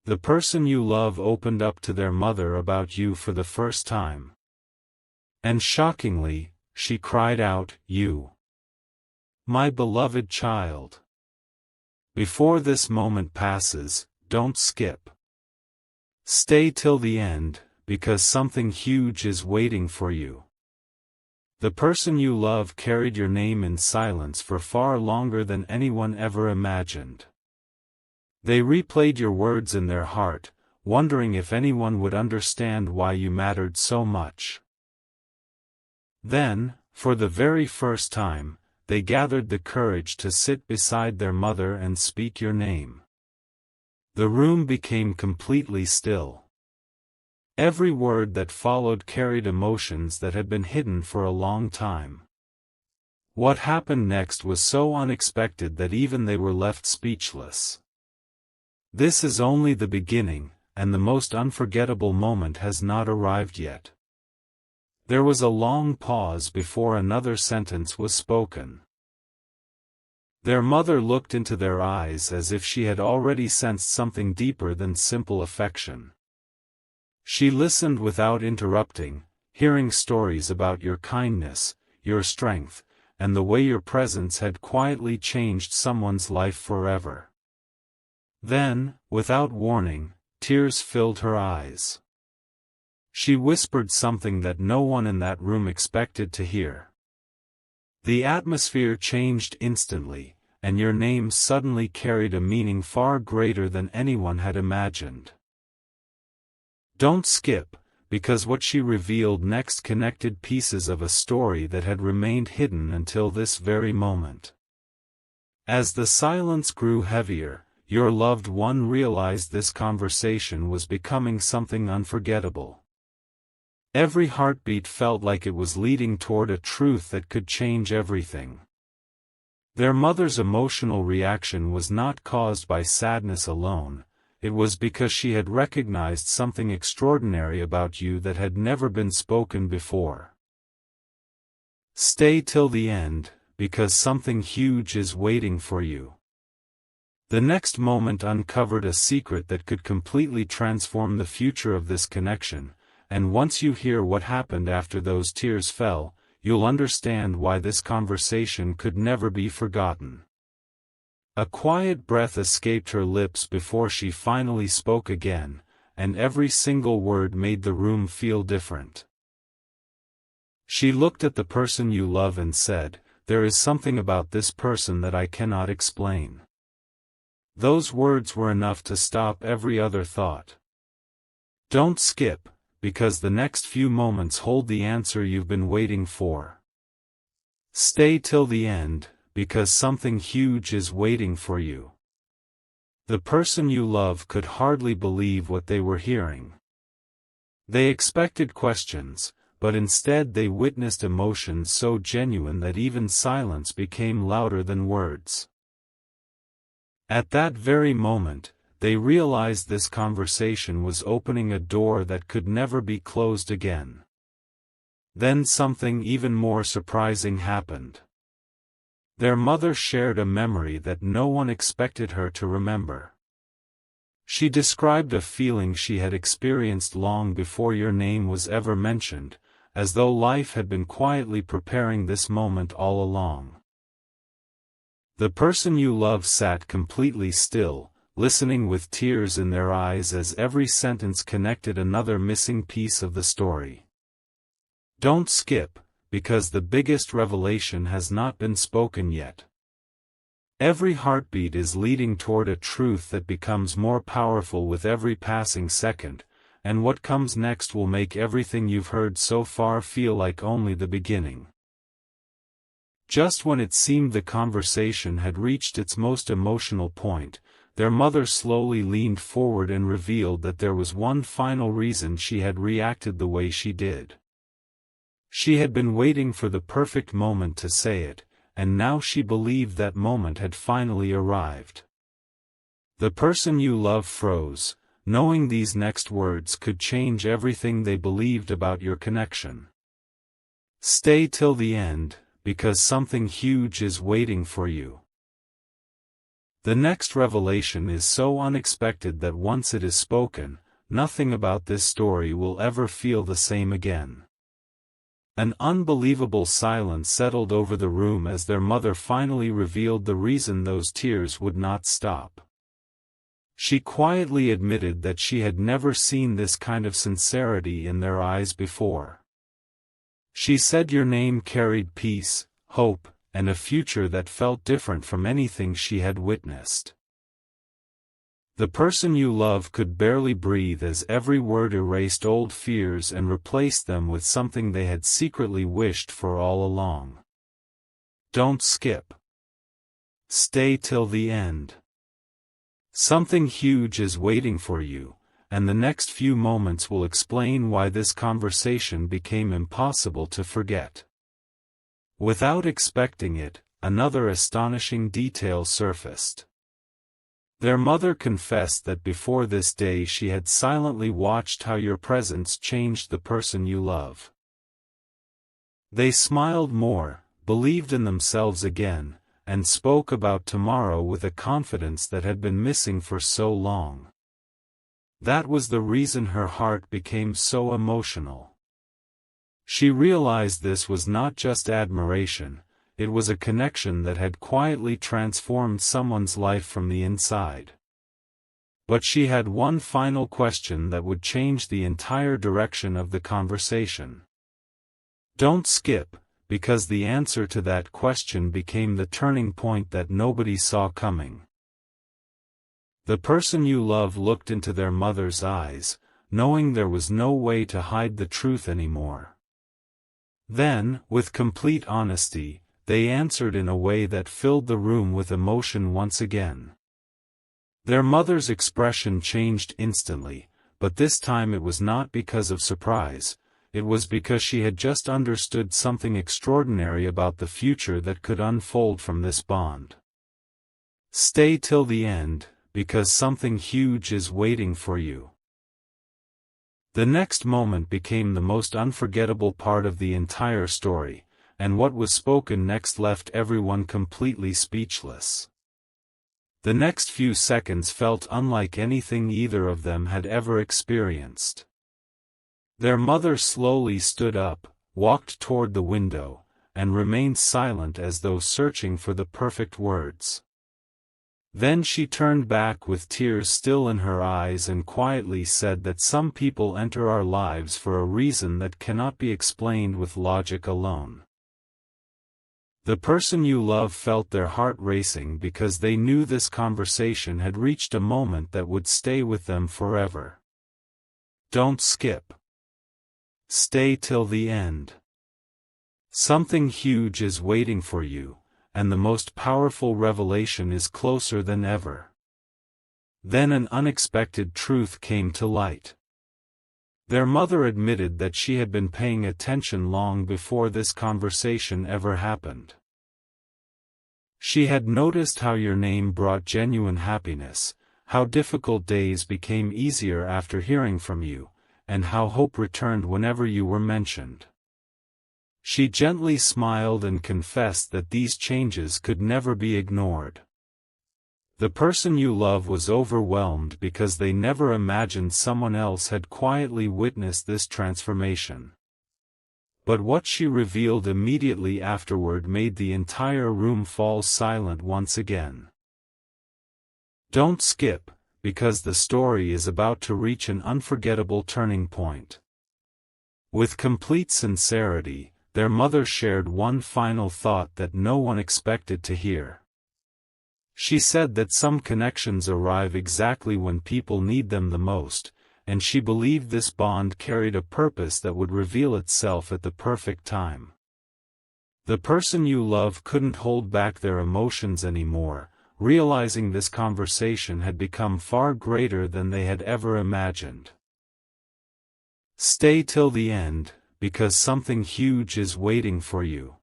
The person you love opened up to their mother about you for the first time. And shockingly, she cried out, "You, my beloved child." Before this moment passes, don't skip. Stay till the end, because something huge is waiting for you. The person you love carried your name in silence for far longer than anyone ever imagined. They replayed your words in their heart, wondering if anyone would understand why you mattered so much. Then, for the very first time, they gathered the courage to sit beside their mother and speak your name. The room became completely still. Every word that followed carried emotions that had been hidden for a long time. What happened next was so unexpected that even they were left speechless. This is only the beginning, and the most unforgettable moment has not arrived yet. There was a long pause before another sentence was spoken. Their mother looked into their eyes as if she had already sensed something deeper than simple affection. She listened without interrupting, hearing stories about your kindness, your strength, and the way your presence had quietly changed someone's life forever. Then, without warning, tears filled her eyes. She whispered something that no one in that room expected to hear. The atmosphere changed instantly, and your name suddenly carried a meaning far greater than anyone had imagined. Don't skip, because what she revealed next connected pieces of a story that had remained hidden until this very moment. As the silence grew heavier, your loved one realized this conversation was becoming something unforgettable. Every heartbeat felt like it was leading toward a truth that could change everything. Their mother's emotional reaction was not caused by sadness alone, it was because she had recognized something extraordinary about you that had never been spoken before. Stay till the end, because something huge is waiting for you. The next moment uncovered a secret that could completely transform the future of this connection, and once you hear what happened after those tears fell, you'll understand why this conversation could never be forgotten. A quiet breath escaped her lips before she finally spoke again, and every single word made the room feel different. She looked at the person you love and said, "There is something about this person that I cannot explain." Those words were enough to stop every other thought. Don't skip, because the next few moments hold the answer you've been waiting for. Stay till the end, because something huge is waiting for you. The person you love could hardly believe what they were hearing. They expected questions, but instead they witnessed emotions so genuine that even silence became louder than words. At that very moment, they realized this conversation was opening a door that could never be closed again. Then something even more surprising happened. Their mother shared a memory that no one expected her to remember. She described a feeling she had experienced long before your name was ever mentioned, as though life had been quietly preparing this moment all along. The person you love sat completely still, listening with tears in their eyes as every sentence connected another missing piece of the story. Don't skip, because the biggest revelation has not been spoken yet. Every heartbeat is leading toward a truth that becomes more powerful with every passing second, and what comes next will make everything you've heard so far feel like only the beginning. Just when it seemed the conversation had reached its most emotional point, their mother slowly leaned forward and revealed that there was one final reason she had reacted the way she did. She had been waiting for the perfect moment to say it, and now she believed that moment had finally arrived. The person you love froze, knowing these next words could change everything they believed about your connection. Stay till the end, because something huge is waiting for you. The next revelation is so unexpected that once it is spoken, nothing about this story will ever feel the same again. An unbelievable silence settled over the room as their mother finally revealed the reason those tears would not stop. She quietly admitted that she had never seen this kind of sincerity in their eyes before. She said your name carried peace, hope, and a future that felt different from anything she had witnessed. The person you love could barely breathe as every word erased old fears and replaced them with something they had secretly wished for all along. Don't skip. Stay till the end. Something huge is waiting for you, and the next few moments will explain why this conversation became impossible to forget. Without expecting it, another astonishing detail surfaced. Their mother confessed that before this day she had silently watched how your presence changed the person you love. They smiled more, believed in themselves again, and spoke about tomorrow with a confidence that had been missing for so long. That was the reason her heart became so emotional. She realized this was not just admiration, it was a connection that had quietly transformed someone's life from the inside. But she had one final question that would change the entire direction of the conversation. Don't skip, because the answer to that question became the turning point that nobody saw coming. The person you love looked into their mother's eyes, knowing there was no way to hide the truth anymore. Then, with complete honesty, they answered in a way that filled the room with emotion once again. Their mother's expression changed instantly, but this time it was not because of surprise, it was because she had just understood something extraordinary about the future that could unfold from this bond. Stay till the end, because something huge is waiting for you. The next moment became the most unforgettable part of the entire story, and what was spoken next left everyone completely speechless. The next few seconds felt unlike anything either of them had ever experienced. Their mother slowly stood up, walked toward the window, and remained silent as though searching for the perfect words. Then she turned back with tears still in her eyes and quietly said that some people enter our lives for a reason that cannot be explained with logic alone. The person you love felt their heart racing because they knew this conversation had reached a moment that would stay with them forever. Don't skip. Stay till the end. Something huge is waiting for you, and the most powerful revelation is closer than ever. Then an unexpected truth came to light. Their mother admitted that she had been paying attention long before this conversation ever happened. She had noticed how your name brought genuine happiness, how difficult days became easier after hearing from you, and how hope returned whenever you were mentioned. She gently smiled and confessed that these changes could never be ignored. The person you love was overwhelmed because they never imagined someone else had quietly witnessed this transformation. But what she revealed immediately afterward made the entire room fall silent once again. Don't skip, because the story is about to reach an unforgettable turning point. With complete sincerity, their mother shared one final thought that no one expected to hear. She said that some connections arrive exactly when people need them the most, and she believed this bond carried a purpose that would reveal itself at the perfect time. The person you love couldn't hold back their emotions anymore, realizing this conversation had become far greater than they had ever imagined. Stay till the end, because something huge is waiting for you.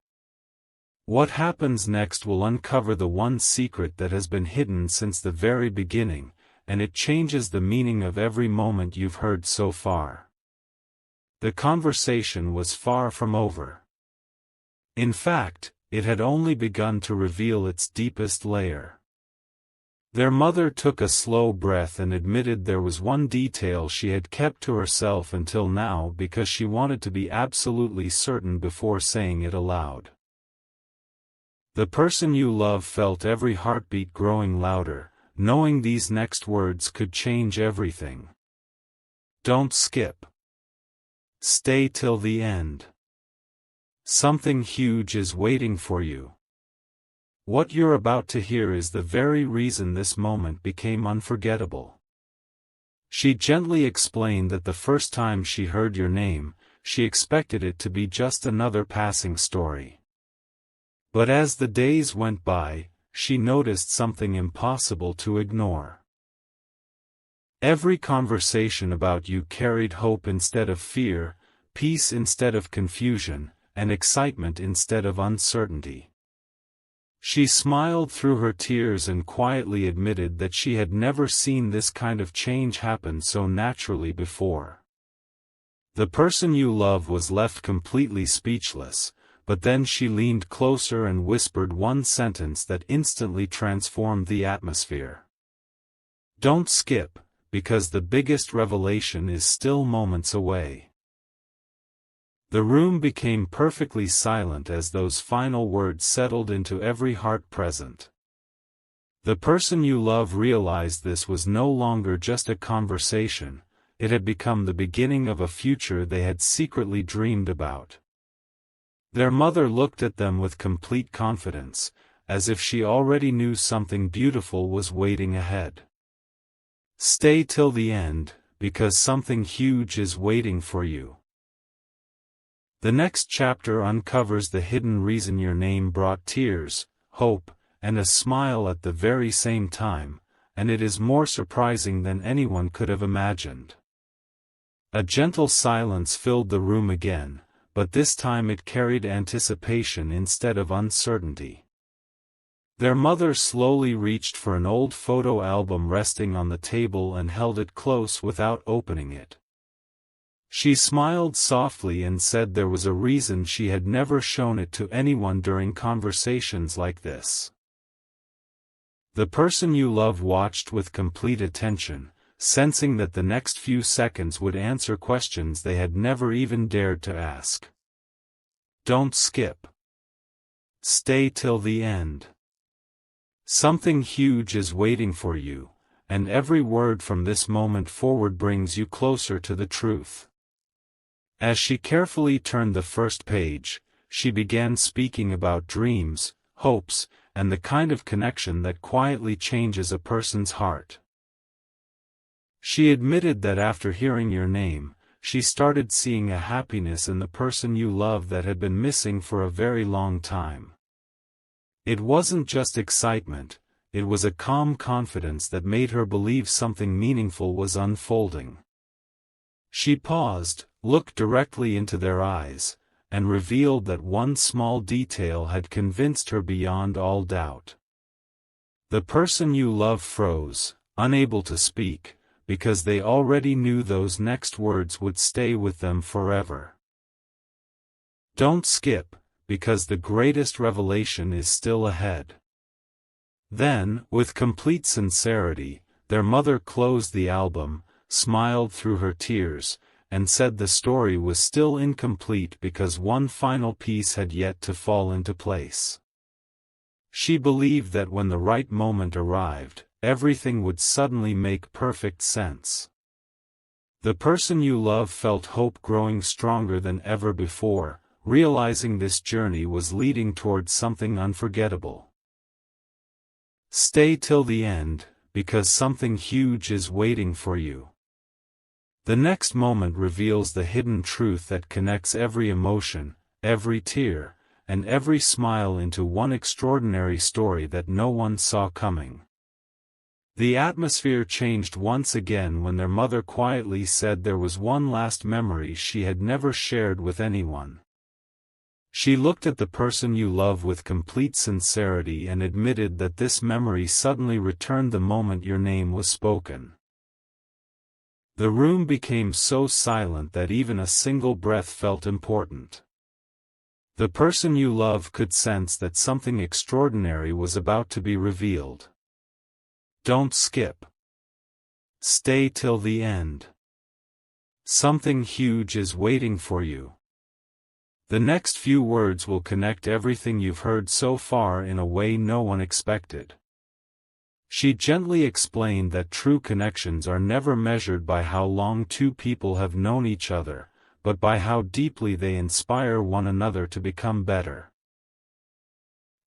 What happens next will uncover the one secret that has been hidden since the very beginning, and it changes the meaning of every moment you've heard so far. The conversation was far from over. In fact, it had only begun to reveal its deepest layer. Their mother took a slow breath and admitted there was one detail she had kept to herself until now because she wanted to be absolutely certain before saying it aloud. The person you love felt every heartbeat growing louder, knowing these next words could change everything. Don't skip. Stay till the end. Something huge is waiting for you. What you're about to hear is the very reason this moment became unforgettable. She gently explained that the first time she heard your name, she expected it to be just another passing story. But as the days went by, she noticed something impossible to ignore. Every conversation about you carried hope instead of fear, peace instead of confusion, and excitement instead of uncertainty. She smiled through her tears and quietly admitted that she had never seen this kind of change happen so naturally before. The person you love was left completely speechless, but then she leaned closer and whispered one sentence that instantly transformed the atmosphere. Don't skip, because the biggest revelation is still moments away. The room became perfectly silent as those final words settled into every heart present. The person you love realized this was no longer just a conversation, it had become the beginning of a future they had secretly dreamed about. Their mother looked at them with complete confidence, as if she already knew something beautiful was waiting ahead. Stay till the end, because something huge is waiting for you. The next chapter uncovers the hidden reason your name brought tears, hope, and a smile at the very same time, and it is more surprising than anyone could have imagined. A gentle silence filled the room again, but this time it carried anticipation instead of uncertainty. Their mother slowly reached for an old photo album resting on the table and held it close without opening it. She smiled softly and said there was a reason she had never shown it to anyone during conversations like this. The person you love watched with complete attention, sensing that the next few seconds would answer questions they had never even dared to ask. Don't skip. Stay till the end. Something huge is waiting for you, and every word from this moment forward brings you closer to the truth. As she carefully turned the first page, she began speaking about dreams, hopes, and the kind of connection that quietly changes a person's heart. She admitted that after hearing your name, she started seeing a happiness in the person you love that had been missing for a very long time. It wasn't just excitement, it was a calm confidence that made her believe something meaningful was unfolding. She paused, looked directly into their eyes, and revealed that one small detail had convinced her beyond all doubt. The person you love froze, unable to speak, because they already knew those next words would stay with them forever. Don't skip, because the greatest revelation is still ahead. Then, with complete sincerity, their mother closed the album, smiled through her tears, and said the story was still incomplete because one final piece had yet to fall into place. She believed that when the right moment arrived, everything would suddenly make perfect sense. The person you love felt hope growing stronger than ever before, realizing this journey was leading towards something unforgettable. Stay till the end, because something huge is waiting for you. The next moment reveals the hidden truth that connects every emotion, every tear, and every smile into one extraordinary story that no one saw coming. The atmosphere changed once again when their mother quietly said there was one last memory she had never shared with anyone. She looked at the person you love with complete sincerity and admitted that this memory suddenly returned the moment your name was spoken. The room became so silent that even a single breath felt important. The person you love could sense that something extraordinary was about to be revealed. Don't skip. Stay till the end. Something huge is waiting for you. The next few words will connect everything you've heard so far in a way no one expected. She gently explained that true connections are never measured by how long two people have known each other, but by how deeply they inspire one another to become better.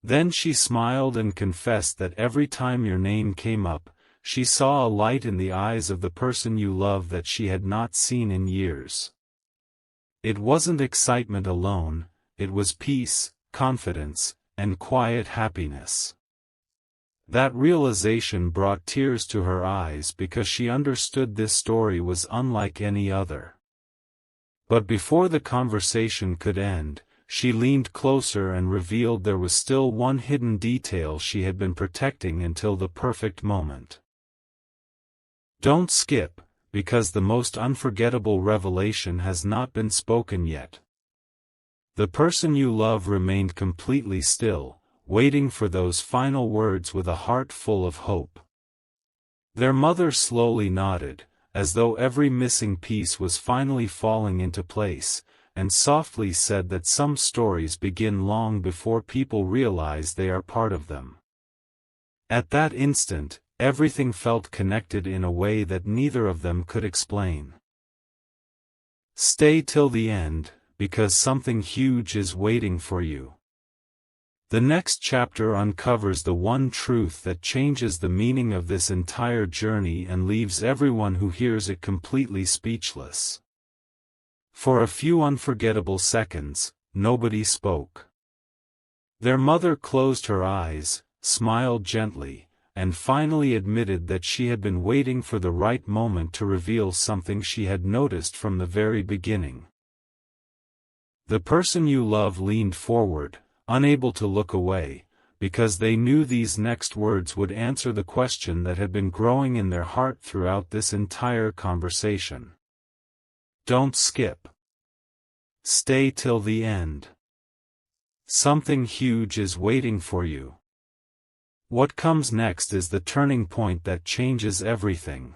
Then she smiled and confessed that every time your name came up, she saw a light in the eyes of the person you love that she had not seen in years. It wasn't excitement alone, it was peace, confidence, and quiet happiness. That realization brought tears to her eyes because she understood this story was unlike any other. But before the conversation could end, she leaned closer and revealed there was still one hidden detail she had been protecting until the perfect moment. Don't skip, because the most unforgettable revelation has not been spoken yet. The person you love remained completely still, waiting for those final words with a heart full of hope. Their mother slowly nodded, as though every missing piece was finally falling into place, and softly said that some stories begin long before people realize they are part of them. At that instant, everything felt connected in a way that neither of them could explain. Stay till the end, because something huge is waiting for you. The next chapter uncovers the one truth that changes the meaning of this entire journey and leaves everyone who hears it completely speechless. For a few unforgettable seconds, nobody spoke. Their mother closed her eyes, smiled gently, and finally admitted that she had been waiting for the right moment to reveal something she had noticed from the very beginning. The person you love leaned forward, unable to look away, because they knew these next words would answer the question that had been growing in their heart throughout this entire conversation. Don't skip. Stay till the end. Something huge is waiting for you. What comes next is the turning point that changes everything.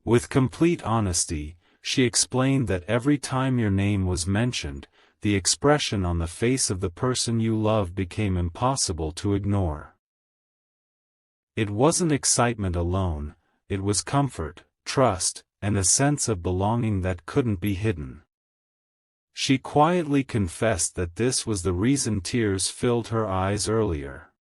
With complete honesty, she explained that every time your name was mentioned, the expression on the face of the person you love became impossible to ignore. It wasn't excitement alone, it was comfort, trust, and a sense of belonging that couldn't be hidden. She quietly confessed that this was the reason tears filled her eyes earlier.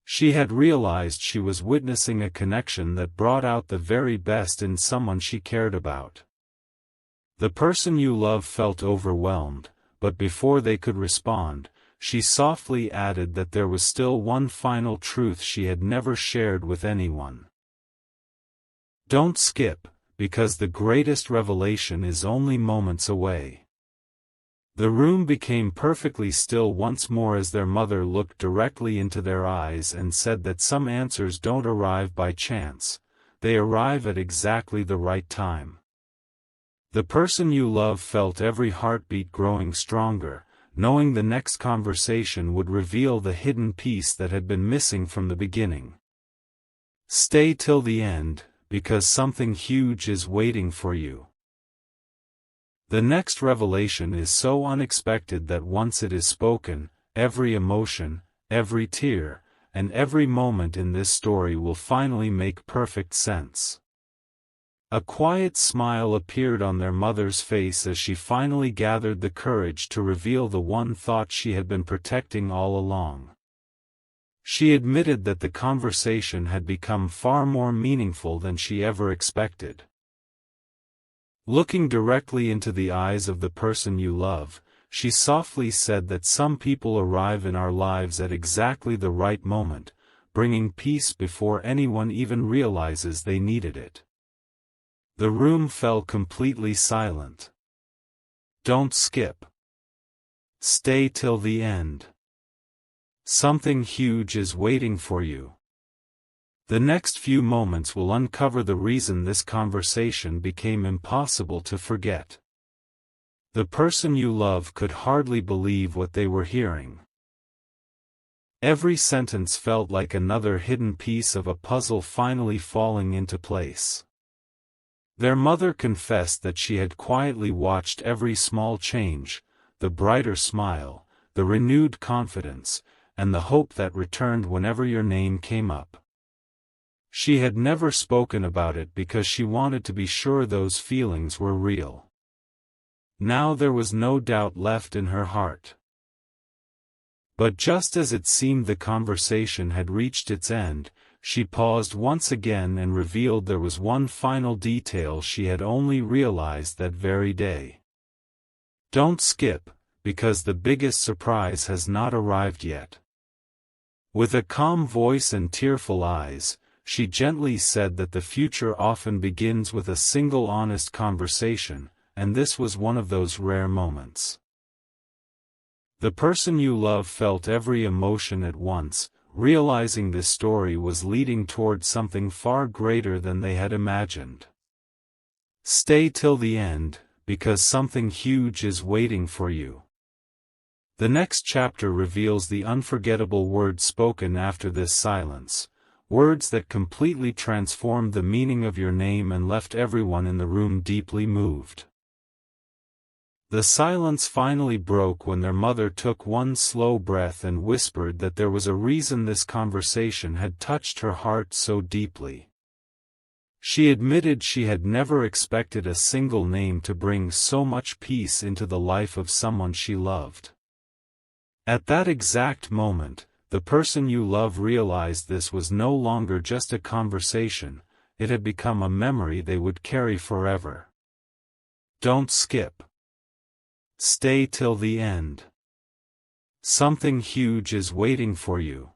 She had realized she was witnessing a connection that brought out the very best in someone she cared about. The person you love felt overwhelmed, but before they could respond, she softly added that there was still one final truth she had never shared with anyone. Don't skip, because the greatest revelation is only moments away. The room became perfectly still once more as their mother looked directly into their eyes and said that some answers don't arrive by chance, they arrive at exactly the right time. The person you love felt every heartbeat growing stronger, knowing the next conversation would reveal the hidden piece that had been missing from the beginning. Stay till the end, because something huge is waiting for you. The next revelation is so unexpected that once it is spoken, every emotion, every tear, and every moment in this story will finally make perfect sense. A quiet smile appeared on their mother's face as she finally gathered the courage to reveal the one thought she had been protecting all along. She admitted that the conversation had become far more meaningful than she ever expected. Looking directly into the eyes of the person you love, she softly said that some people arrive in our lives at exactly the right moment, bringing peace before anyone even realizes they needed it. The room fell completely silent. Don't skip. Stay till the end. Something huge is waiting for you. The next few moments will uncover the reason this conversation became impossible to forget. The person you love could hardly believe what they were hearing. Every sentence felt like another hidden piece of a puzzle finally falling into place. Their mother confessed that she had quietly watched every small change, the brighter smile, the renewed confidence, and the hope that returned whenever your name came up. She had never spoken about it because she wanted to be sure those feelings were real. Now there was no doubt left in her heart. But just as it seemed the conversation had reached its end, she paused once again and revealed there was one final detail she had only realized that very day. Don't skip, because the biggest surprise has not arrived yet. With a calm voice and tearful eyes, she gently said that the future often begins with a single honest conversation, and this was one of those rare moments. The person you love felt every emotion at once, realizing this story was leading toward something far greater than they had imagined. Stay till the end, because something huge is waiting for you. The next chapter reveals the unforgettable words spoken after this silence, words that completely transformed the meaning of your name and left everyone in the room deeply moved. The silence finally broke when their mother took one slow breath and whispered that there was a reason this conversation had touched her heart so deeply. She admitted she had never expected a single name to bring so much peace into the life of someone she loved. At that exact moment, the person you love realized this was no longer just a conversation, it had become a memory they would carry forever. Don't skip. Stay till the end. Something huge is waiting for you.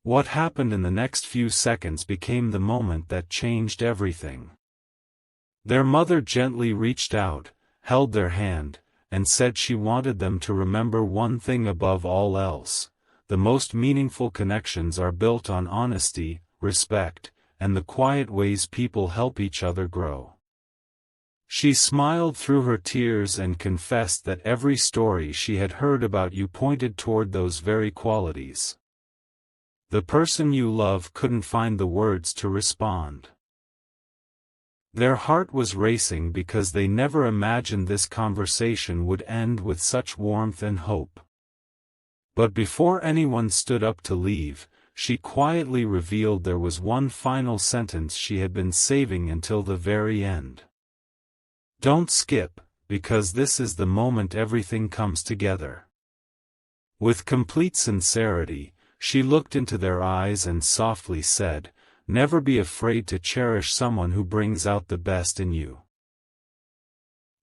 What happened in the next few seconds became the moment that changed everything. Their mother gently reached out, held their hand, and said she wanted them to remember one thing above all else: the most meaningful connections are built on honesty, respect, and the quiet ways people help each other grow. She smiled through her tears and confessed that every story she had heard about you pointed toward those very qualities. The person you love couldn't find the words to respond. Their heart was racing because they never imagined this conversation would end with such warmth and hope. But before anyone stood up to leave, she quietly revealed there was one final sentence she had been saving until the very end. Don't skip, because this is the moment everything comes together. With complete sincerity, she looked into their eyes and softly said, "Never be afraid to cherish someone who brings out the best in you."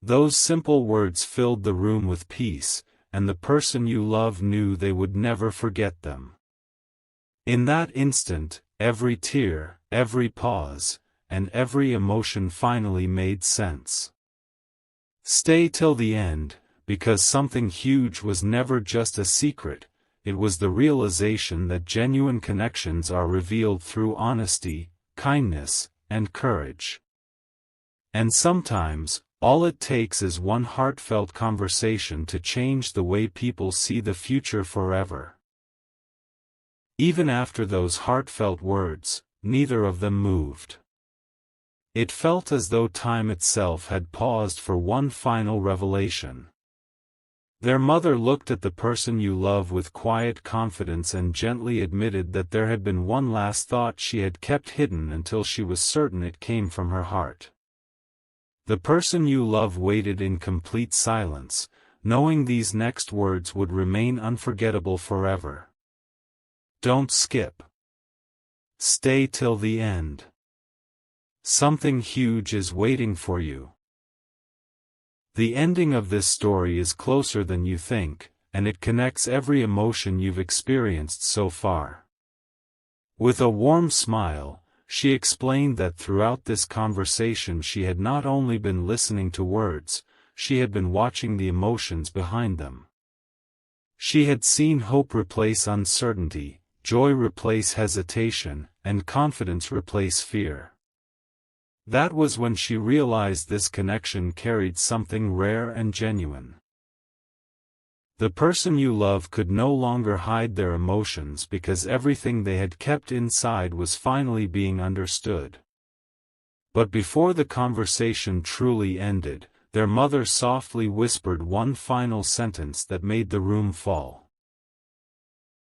Those simple words filled the room with peace, and the person you love knew they would never forget them. In that instant, every tear, every pause, and every emotion finally made sense. Stay till the end, because something huge was never just a secret, it was the realization that genuine connections are revealed through honesty, kindness, and courage. And sometimes, all it takes is one heartfelt conversation to change the way people see the future forever. Even after those heartfelt words, neither of them moved. It felt as though time itself had paused for one final revelation. Their mother looked at the person you love with quiet confidence and gently admitted that there had been one last thought she had kept hidden until she was certain it came from her heart. The person you love waited in complete silence, knowing these next words would remain unforgettable forever. Don't skip. Stay till the end. Something huge is waiting for you. The ending of this story is closer than you think, and it connects every emotion you've experienced so far. With a warm smile, she explained that throughout this conversation she had not only been listening to words, she had been watching the emotions behind them. She had seen hope replace uncertainty, joy replace hesitation, and confidence replace fear. That was when she realized this connection carried something rare and genuine. The person you love could no longer hide their emotions because everything they had kept inside was finally being understood. But before the conversation truly ended, their mother softly whispered one final sentence that made the room fall.